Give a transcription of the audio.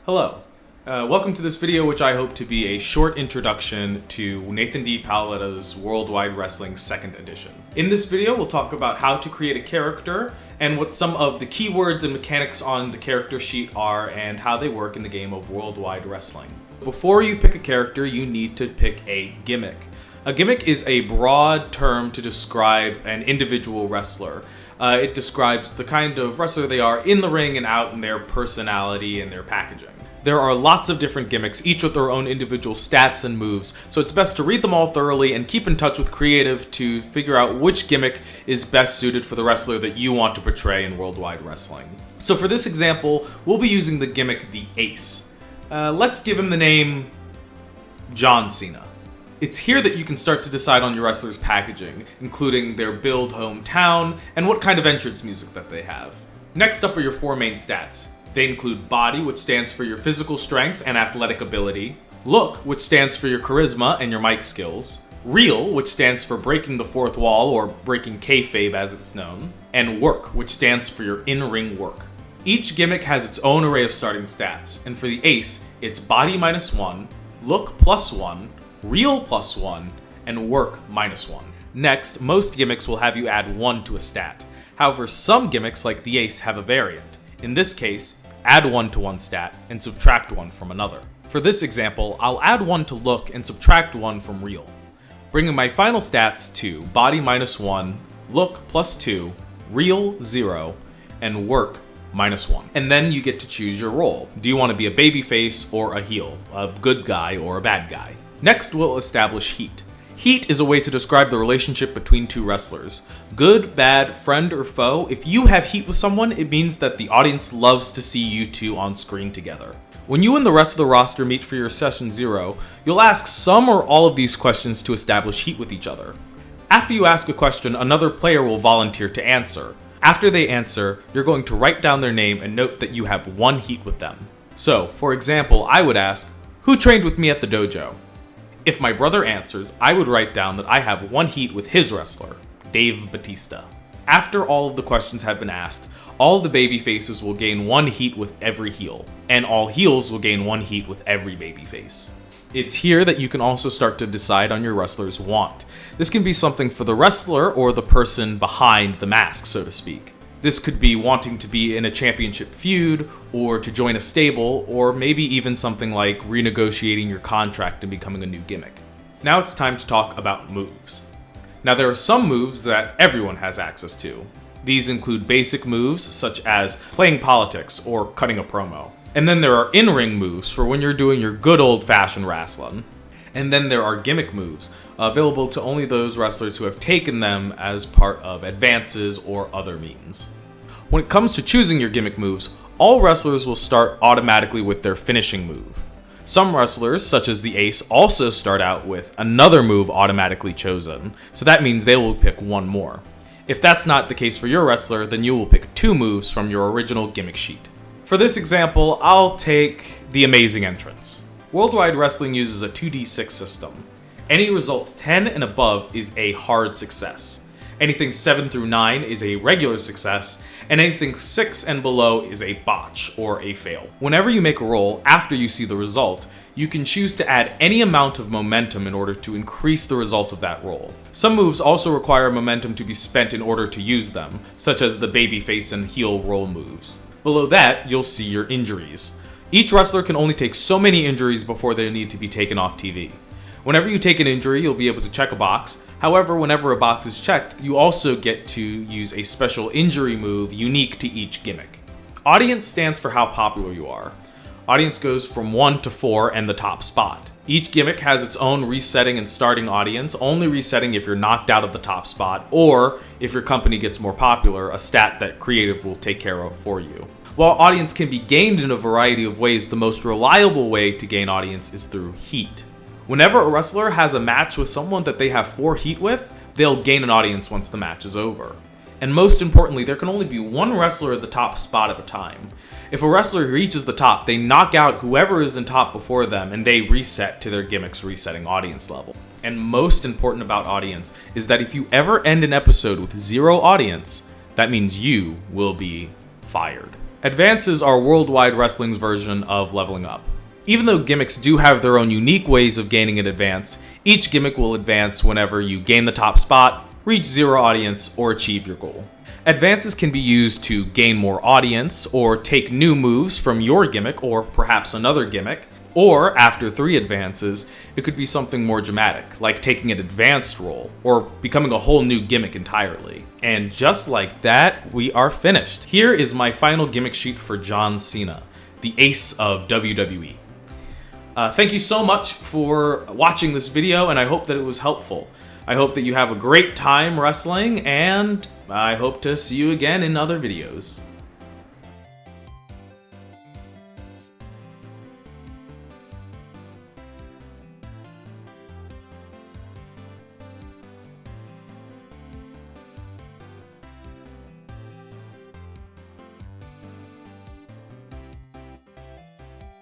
Hello. Welcome to this video, which I hope to be a short introduction to Nathan D. Paoletto's Worldwide Wrestling 2nd Edition. In this video, we'll talk about how to create a character and what some of the keywords and mechanics on the character sheet are and how they work in the game of Worldwide Wrestling. Before you pick a character, you need to pick a gimmick. A gimmick is a broad term to describe an individual wrestler. It describes the kind of wrestler they are in the ring and out, and their personality and their packaging. There are lots of different gimmicks, each with their own individual stats and moves, so it's best to read them all thoroughly and keep in touch with Creative to figure out which gimmick is best suited for the wrestler that you want to portray in Worldwide Wrestling. So for this example, we'll be using the gimmick the Ace. Let's give him the name John Cena. It's here that you can start to decide on your wrestler's packaging, including their build, hometown, and what kind of entrance music that they have. Next up are your 4 main stats. They include body, which stands for your physical strength and athletic ability, look, which stands for your charisma and your mic skills, real, which stands for breaking the fourth wall or breaking kayfabe as it's known, and work, which stands for your in-ring work. Each gimmick has its own array of starting stats, and for the Ace, it's body -1, look +1, real +1, and work -1. Next, most gimmicks will have you add 1 to a stat. However, some gimmicks like the Ace have a variant. In this case, add 1 to one stat and subtract 1 from another. For this example, I'll add 1 to look and subtract 1 from real, bringing my final stats to body -1, look +2, real 0, and work -1. And then you get to choose your role. Do you want to be a babyface or a heel, a good guy or a bad guy? Next, we'll establish heat. Heat is a way to describe the relationship between two wrestlers. Good, bad, friend, or foe, if you have heat with someone, it means that the audience loves to see you two on screen together. When you and the rest of the roster meet for your session 0, you'll ask some or all of these questions to establish heat with each other. After you ask a question, another player will volunteer to answer. After they answer, you're going to write down their name and note that you have 1 heat with them. So, for example, I would ask, "Who trained with me at the dojo?" If my brother answers, I would write down that I have 1 heat with his wrestler, Dave Batista. After all of the questions have been asked, all the baby faces will gain 1 heat with every heel, and all heels will gain 1 heat with every baby face. It's here that you can also start to decide on your wrestler's want. This can be something for the wrestler or the person behind the mask, so to speak. This could be wanting to be in a championship feud, or to join a stable, or maybe even something like renegotiating your contract and becoming a new gimmick. Now it's time to talk about moves. Now there are some moves that everyone has access to. These include basic moves such as playing politics or cutting a promo. And then there are in-ring moves for when you're doing your good old-fashioned wrestling. And then there are gimmick moves, available to only those wrestlers who have taken them as part of advances or other means. When it comes to choosing your gimmick moves, all wrestlers will start automatically with their finishing move. Some wrestlers, such as the Ace, also start out with another move automatically chosen, so that means they will pick 1 more. If that's not the case for your wrestler, then you will pick 2 moves from your original gimmick sheet. For this example, I'll take the Amazing Entrance. Worldwide Wrestling uses a 2d6 system. Any result 10 and above is a hard success. Anything 7 through 9 is a regular success, and anything 6 and below is a botch or a fail. Whenever you make a roll, after you see the result, you can choose to add any amount of momentum in order to increase the result of that roll. Some moves also require momentum to be spent in order to use them, such as the babyface and heel roll moves. Below that, you'll see your injuries. Each wrestler can only take so many injuries before they need to be taken off TV. Whenever you take an injury, you'll be able to check a box. However, whenever a box is checked, you also get to use a special injury move unique to each gimmick. Audience stands for how popular you are. Audience goes from 1 to 4 and the top spot. Each gimmick has its own resetting and starting audience, only resetting if you're knocked out of the top spot, or if your company gets more popular, a stat that Creative will take care of for you. While audience can be gained in a variety of ways, the most reliable way to gain audience is through heat. Whenever a wrestler has a match with someone that they have 4 heat with, they'll gain an audience once the match is over. And most importantly, there can only be 1 wrestler at the top spot at a time. If a wrestler reaches the top, they knock out whoever is in top before them, and they reset to their gimmick's resetting audience level. And most important about audience is that if you ever end an episode with 0 audience, that means you will be fired. Advances are Worldwide Wrestling's version of leveling up. Even though gimmicks do have their own unique ways of gaining an advance, each gimmick will advance whenever you gain the top spot, reach zero audience, or achieve your goal. Advances can be used to gain more audience, or take new moves from your gimmick or perhaps another gimmick, or after 3 advances, it could be something more dramatic, like taking an advanced role, or becoming a whole new gimmick entirely. And just like that, we are finished. Here is my final gimmick sheet for John Cena, the ace of WWE. Thank you so much for watching this video, and I hope that it was helpful. I hope that you have a great time wrestling, and I hope to see you again in other videos.